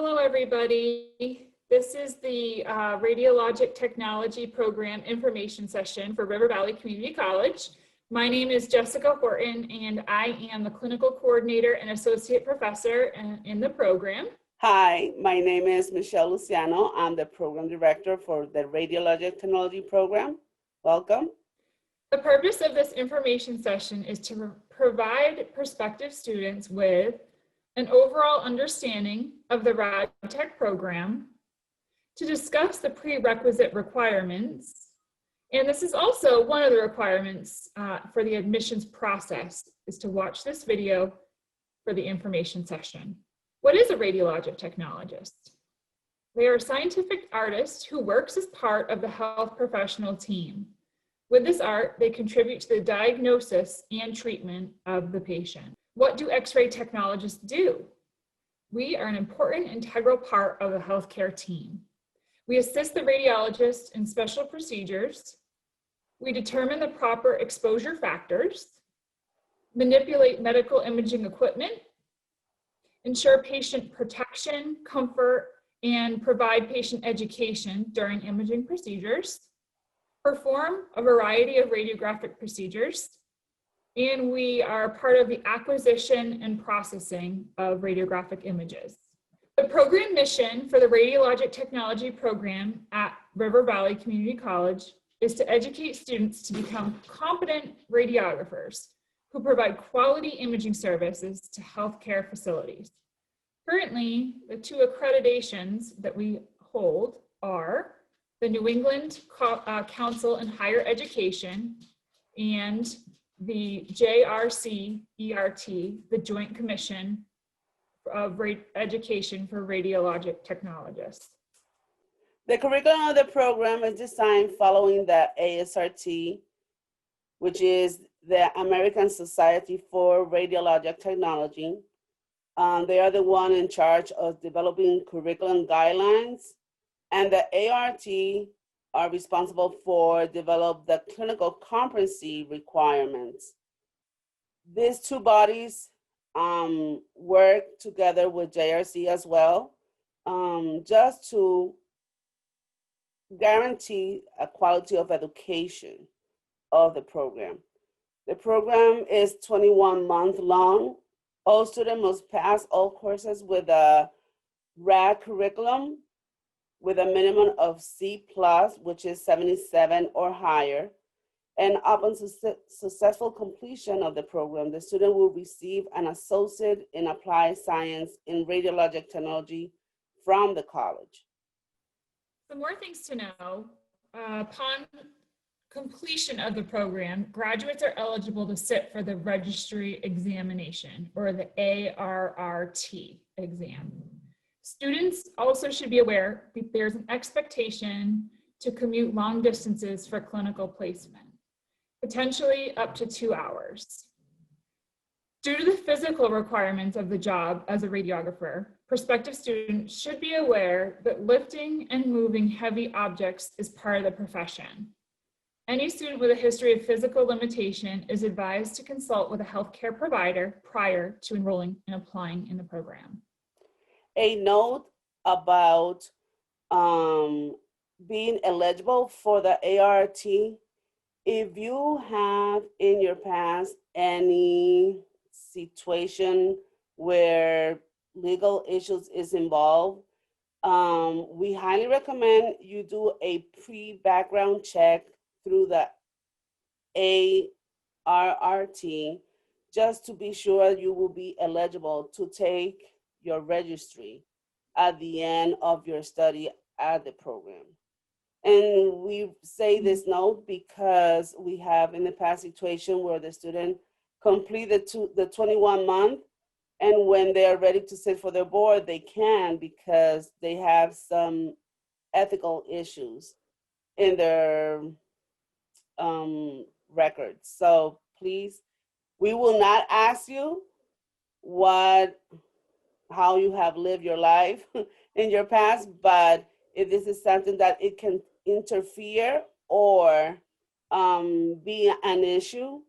Hello, everybody. This is the Radiologic Technology Program information session for River Valley Community College. My name is Jessica Horton, and I am the Clinical Coordinator and Associate Professor in the program. Hi, my name is Michelle Luciano. I'm the Program Director for the Radiologic Technology Program. Welcome. The purpose of this information session is to provide prospective students with an overall understanding of the RadTech program, to discuss the prerequisite requirements, and this is also one of the requirements for the admissions process, is to watch this video for the information session. What is a radiologic technologist? They are a scientific artist who works as part of the health professional team. With this art, they contribute to the diagnosis and treatment of the patient. What do X-ray technologists do? We are an important integral part of the healthcare team. We assist the radiologist in special procedures. We determine the proper exposure factors, manipulate medical imaging equipment, ensure patient protection, comfort, and provide patient education during imaging procedures, perform a variety of radiographic procedures, and we are part of the acquisition and processing of radiographic images. The program mission for the Radiologic Technology program at River Valley Community College is to educate students to become competent radiographers who provide quality imaging services to healthcare facilities. Currently, the two accreditations that we hold are the New England Council in Higher Education and the JRC-ERT, the Joint Commission of Education for Radiologic Technologists. The curriculum of the program is designed following the ASRT, which is the American Society for Radiologic Technology. They are the one in charge of developing curriculum guidelines, and the ART are responsible for develop the clinical competency requirements. These two bodies work together with JRC as well, just to guarantee a quality of education of the program. The program is 21 months long. All students must pass all courses with a RAD curriculum with a minimum of C+, which is 77 or higher. And upon successful completion of the program, the student will receive an associate in applied science in radiologic technology from the college. Some more things to know. Upon completion of the program, graduates are eligible to sit for the registry examination, or the ARRT exam. Students also should be aware that there's an expectation to commute long distances for clinical placement, potentially up to 2 hours. Due to the physical requirements of the job as a radiographer, prospective students should be aware that lifting and moving heavy objects is part of the profession. Any student with a history of physical limitation is advised to consult with a healthcare provider prior to enrolling and applying in the program. A note about being eligible for the ART: if you have in your past any situation where legal issues is involved, we highly recommend you do a pre-background check through the ARRT, just to be sure you will be eligible to take your registry at the end of your study at the program. And we say this note because we have in the past situation where the student completed the 21 month, and when they are ready to sit for their board, they can, because they have some ethical issues in their records. So please, we will not ask you how you have lived your life in your past, but if this is something that it can interfere or be an issue,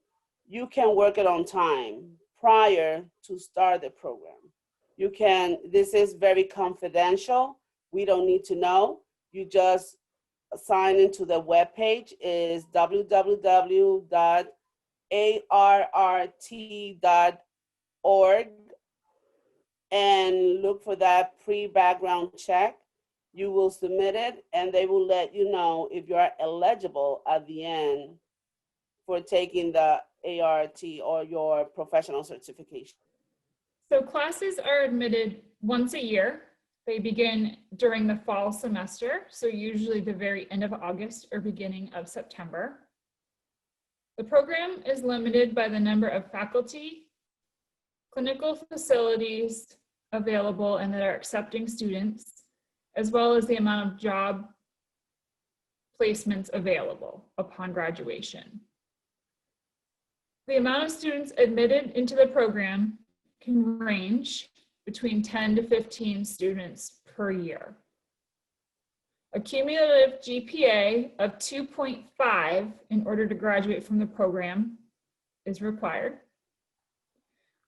you can work it on time prior to start the program. You can, this is very confidential. We don't need to know. You just sign into the webpage is www.arrt.org and look for that pre-background check. You will submit it and they will let you know if you are eligible at the end for taking the ART or your professional certification. So classes are admitted once a year. They begin during the fall semester, so usually the very end of August or beginning of September. The program is limited by the number of faculty, clinical facilities available and that are accepting students, as well as the amount of job placements available upon graduation. The amount of students admitted into the program can range between 10 to 15 students per year. A cumulative GPA of 2.5 in order to graduate from the program is required.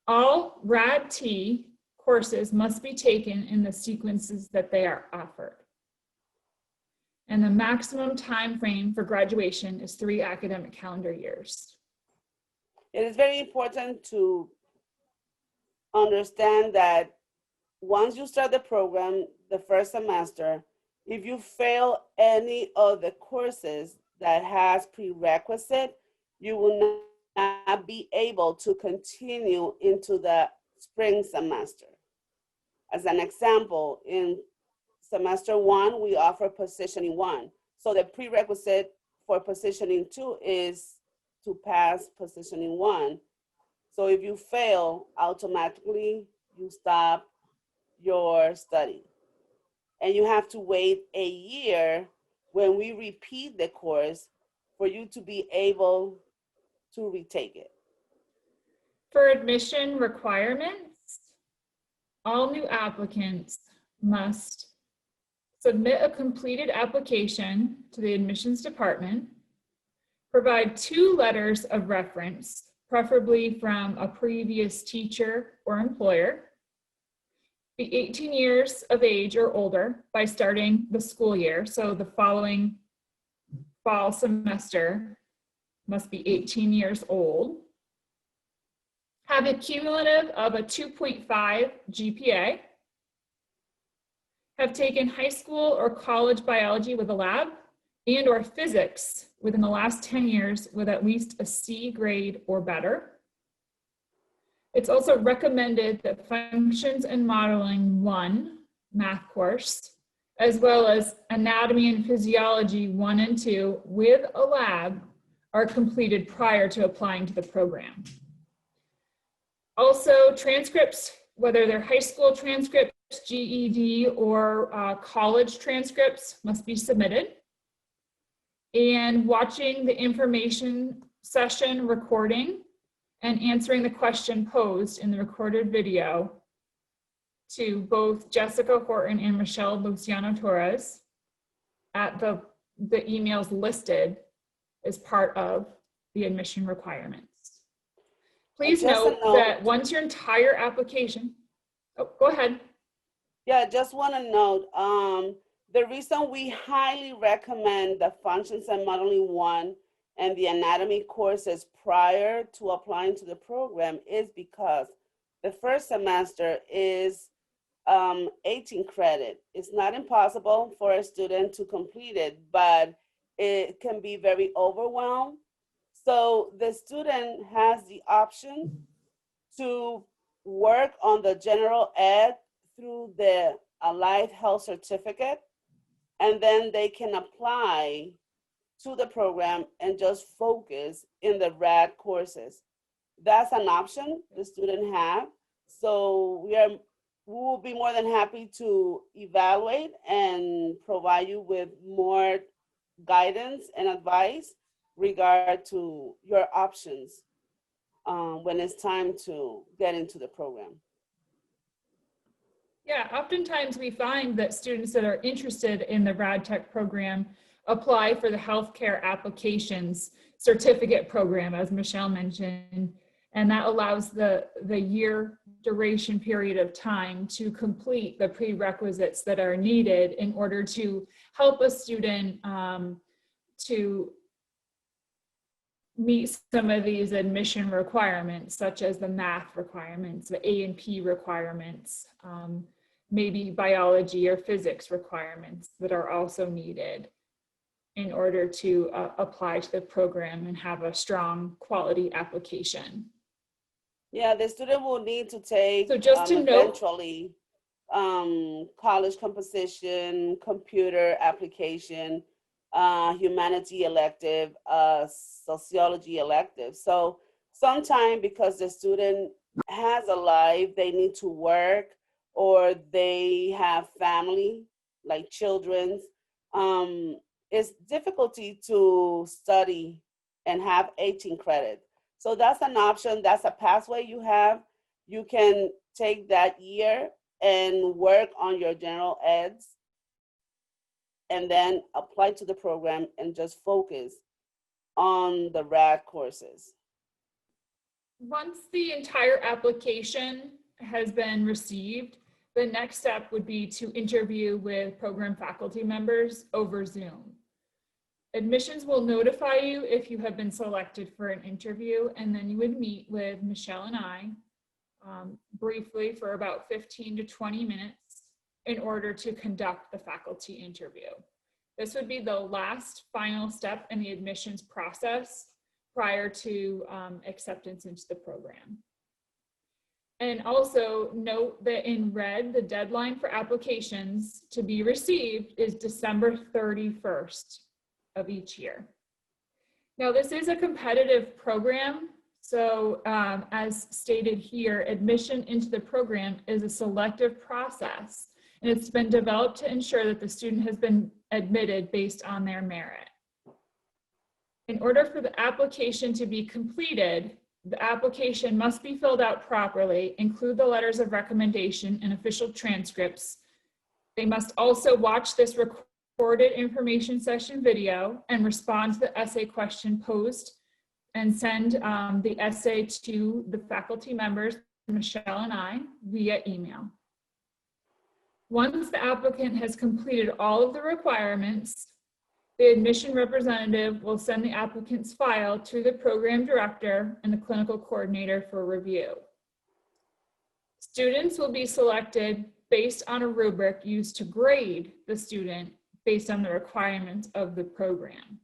All RAD-T courses must be taken in the sequences that they are offered. And the maximum time frame for graduation is 3 academic calendar years. It is very important to understand that once you start the program, the first semester, if you fail any of the courses that has prerequisite, you will not be able to continue into the spring semester. As an example, in semester 1, we offer positioning 1. So the prerequisite for positioning 2 is to pass positioning 1. So if you fail, automatically you stop your study. And you have to wait a year when we repeat the course for you to be able to retake it. For admission requirements, all new applicants must submit a completed application to the admissions department, provide 2 letters of reference, preferably from a previous teacher or employer, be 18 years of age or older by starting the school year. So the following fall semester must be 18 years old. Have a cumulative of a 2.5 GPA. Have taken high school or college biology with a lab and or physics within the last 10 years with at least a C grade or better. It's also recommended that Functions and Modeling 1 math course, as well as Anatomy and Physiology 1 and 2 with a lab are completed prior to applying to the program. Also, transcripts, whether they're high school transcripts, GED, or college transcripts must be submitted. And watching the information session recording and answering the question posed in the recorded video to both Jessica Horton and Michelle Luciano Torres at the emails listed as part of the admission requirements. Please note that once your entire application, oh, go ahead. Yeah, just want to note, the reason we highly recommend the Functions and Modeling 1 and the anatomy courses prior to applying to the program is because the first semester is 18 credit. It's not impossible for a student to complete it, but it can be very overwhelmed. So the student has the option to work on the general ed through the Allied Health Certificate, and then they can apply to the program and just focus in the RAD courses. That's an option the student have. So we will be more than happy to evaluate and provide you with more guidance and advice regard to your options when it's time to get into the program. Yeah, oftentimes we find that students that are interested in the RadTech program apply for the healthcare applications certificate program, as Michelle mentioned, and that allows the year duration period of time to complete the prerequisites that are needed in order to help a student to meet some of these admission requirements, such as the math requirements, the A&P requirements, maybe biology or physics requirements that are also needed in order to apply to the program and have a strong quality application. Yeah, the student will need to take So just to note, eventually college composition, computer application, humanity elective, sociology elective. So sometime because the student has a life, they need to work or they have family, like children's, it's difficulty to study and have 18 credit. So that's an option, that's a pathway you have. You can take that year and work on your general eds and then apply to the program and just focus on the RAD courses. once the entire application has been received, the next step would be to interview with program faculty members over Zoom. Admissions will notify you if you have been selected for an interview, and then you would meet with Michelle and I briefly for about 15 to 20 minutes in order to conduct the faculty interview. This would be the last final step in the admissions process prior to acceptance into the program. And also note that in red, the deadline for applications to be received is December 31st of each year. Now, this is a competitive program. So as stated here, admission into the program is a selective process, and it's been developed to ensure that the student has been admitted based on their merit. In order for the application to be completed, the application must be filled out properly, include the letters of recommendation and official transcripts. They must also watch this recorded information session video and respond to the essay question posed and send the essay to the faculty members, Michelle and I, via email. Once the applicant has completed all of the requirements, the admission representative will send the applicant's file to the program director and the clinical coordinator for review. Students will be selected based on a rubric used to grade the student based on the requirements of the program.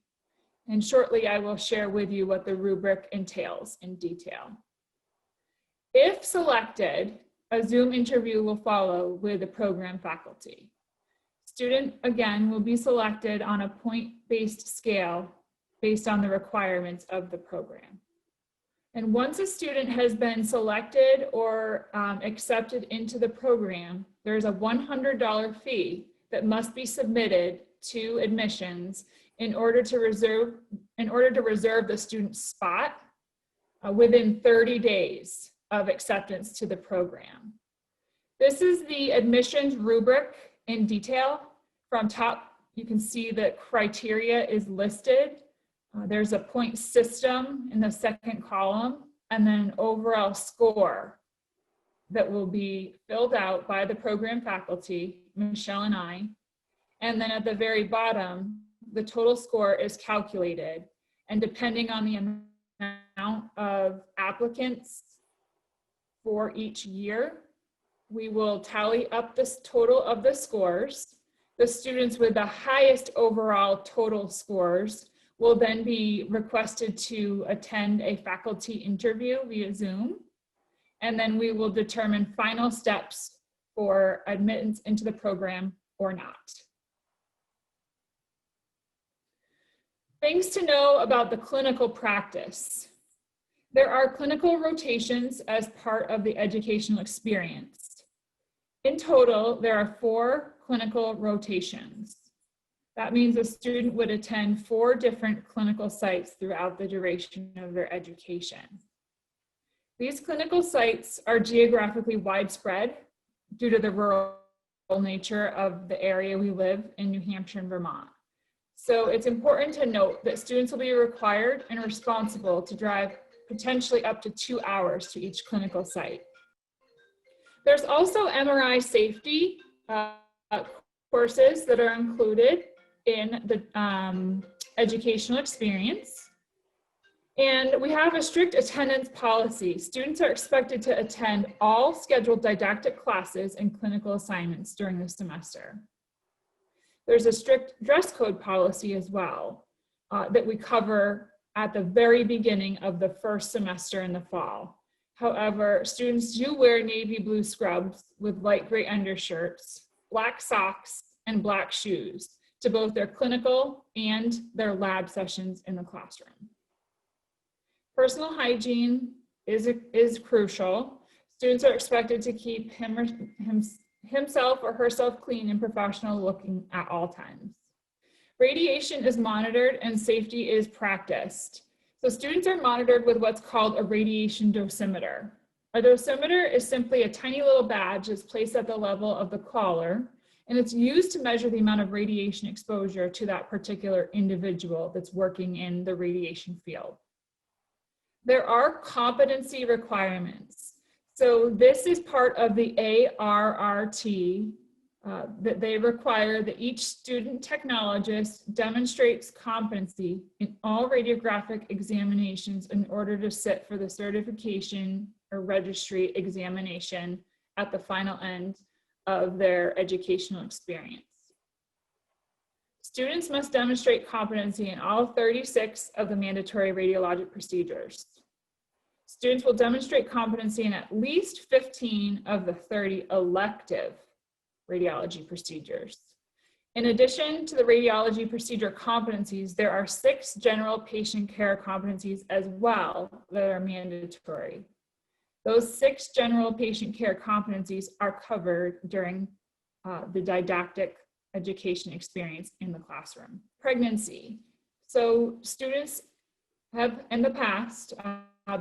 And shortly, I will share with you what the rubric entails in detail. If selected, a Zoom interview will follow with the program faculty. Student, again, will be selected on a point-based scale based on the requirements of the program. And once a student has been selected or accepted into the program, there's a $100 fee that must be submitted to admissions in order to reserve the student's spot within 30 days of acceptance to the program. This is the admissions rubric in detail. From top, you can see that criteria is listed. There's a point system in the second column, and then an overall score that will be filled out by the program faculty, Michelle and I. And then at the very bottom, the total score is calculated. And depending on the amount of applicants for each year, we will tally up this total of the scores. The students with the highest overall total scores will then be requested to attend a faculty interview via Zoom. And then we will determine final steps for admittance into the program or not. Things to know about the clinical practice. There are clinical rotations as part of the educational experience. In total, there are 4 clinical rotations. That means a student would attend 4 different clinical sites throughout the duration of their education. These clinical sites are geographically widespread due to the rural nature of the area we live in, New Hampshire and Vermont. So it's important to note that students will be required and responsible to drive potentially up to 2 hours to each clinical site. There's also MRI safety courses that are included in the educational experience. And we have a strict attendance policy. Students are expected to attend all scheduled didactic classes and clinical assignments during the semester. There's a strict dress code policy as well that we cover at the very beginning of the first semester in the fall. However, students do wear navy blue scrubs with light gray undershirts, black socks, and black shoes to both their clinical and their lab sessions in the classroom. Personal hygiene is crucial. Students are expected to keep himself or herself clean and professional looking at all times. Radiation is monitored and safety is practiced. So students are monitored with what's called a radiation dosimeter. A dosimeter is simply a tiny little badge that's placed at the level of the collar, and it's used to measure the amount of radiation exposure to that particular individual that's working in the radiation field. There are competency requirements. So this is part of the ARRT that they require that each student technologist demonstrates competency in all radiographic examinations in order to sit for the certification or registry examination at the final end of their educational experience. Students must demonstrate competency in all 36 of the mandatory radiologic procedures. Students will demonstrate competency in at least 15 of the 30 elective radiology procedures. In addition to the radiology procedure competencies, there are 6 general patient care competencies as well that are mandatory. Those 6 general patient care competencies are covered during the didactic education experience in the classroom. Pregnancy. So students have in the past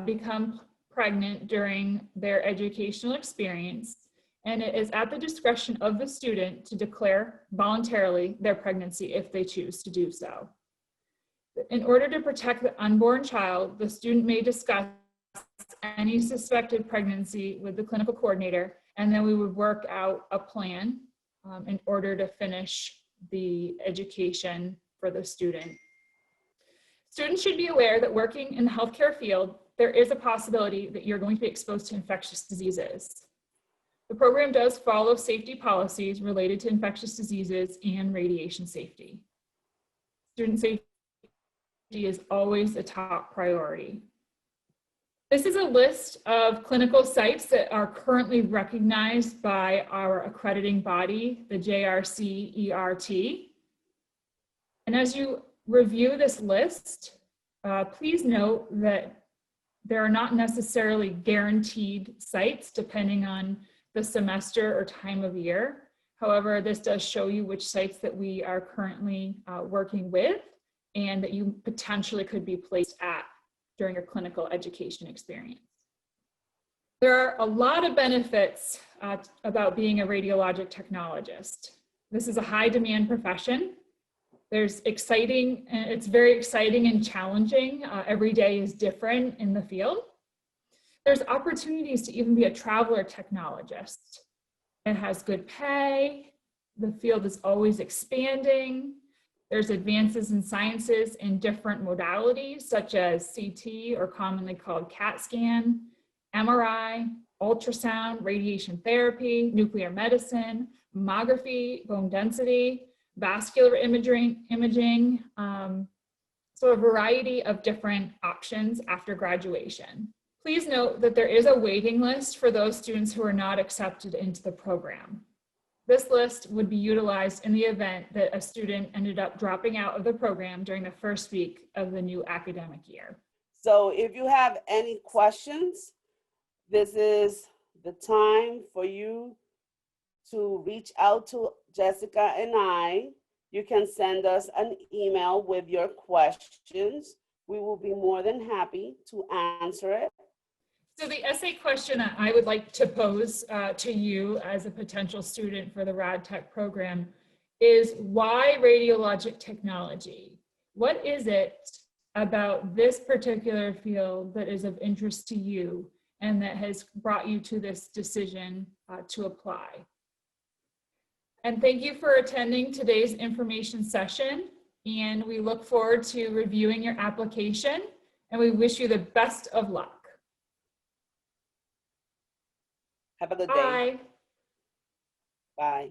become pregnant during their educational experience, and it is at the discretion of the student to declare voluntarily their pregnancy if they choose to do so. In order to protect the unborn child, the student may discuss any suspected pregnancy with the clinical coordinator, and then we would work out a plan in order to finish the education for the student. Students should be aware that working in the healthcare field, there is a possibility that you're going to be exposed to infectious diseases. The program does follow safety policies related to infectious diseases and radiation safety. Student safety is always a top priority. This is a list of clinical sites that are currently recognized by our accrediting body, the JRC-ERT. And as you review this list, please note that there are not necessarily guaranteed sites depending on the semester or time of year. However, this does show you which sites that we are currently working with and that you potentially could be placed at during your clinical education experience. There are a lot of benefits about being a radiologic technologist. This is a high demand profession. It's very exciting and challenging. Every day is different in the field. There's opportunities to even be a traveler technologist. It has good pay. The field is always expanding. There's advances in sciences in different modalities such as CT, or commonly called CAT scan, MRI, ultrasound, radiation therapy, nuclear medicine, mammography, bone density, vascular imaging, so a variety of different options after graduation. Please note that there is a waiting list for those students who are not accepted into the program. This list would be utilized in the event that a student ended up dropping out of the program during the first week of the new academic year. So if you have any questions, this is the time for you to reach out to Jessica and I. You can send us an email with your questions. We will be more than happy to answer it. So the essay question I would like to pose to you as a potential student for the RadTech program is, why radiologic technology? What is it about this particular field that is of interest to you? and that has brought you to this decision to apply. And thank you for attending today's information session. And we look forward to reviewing your application, and we wish you the best of luck. Have a good day. Bye. Bye.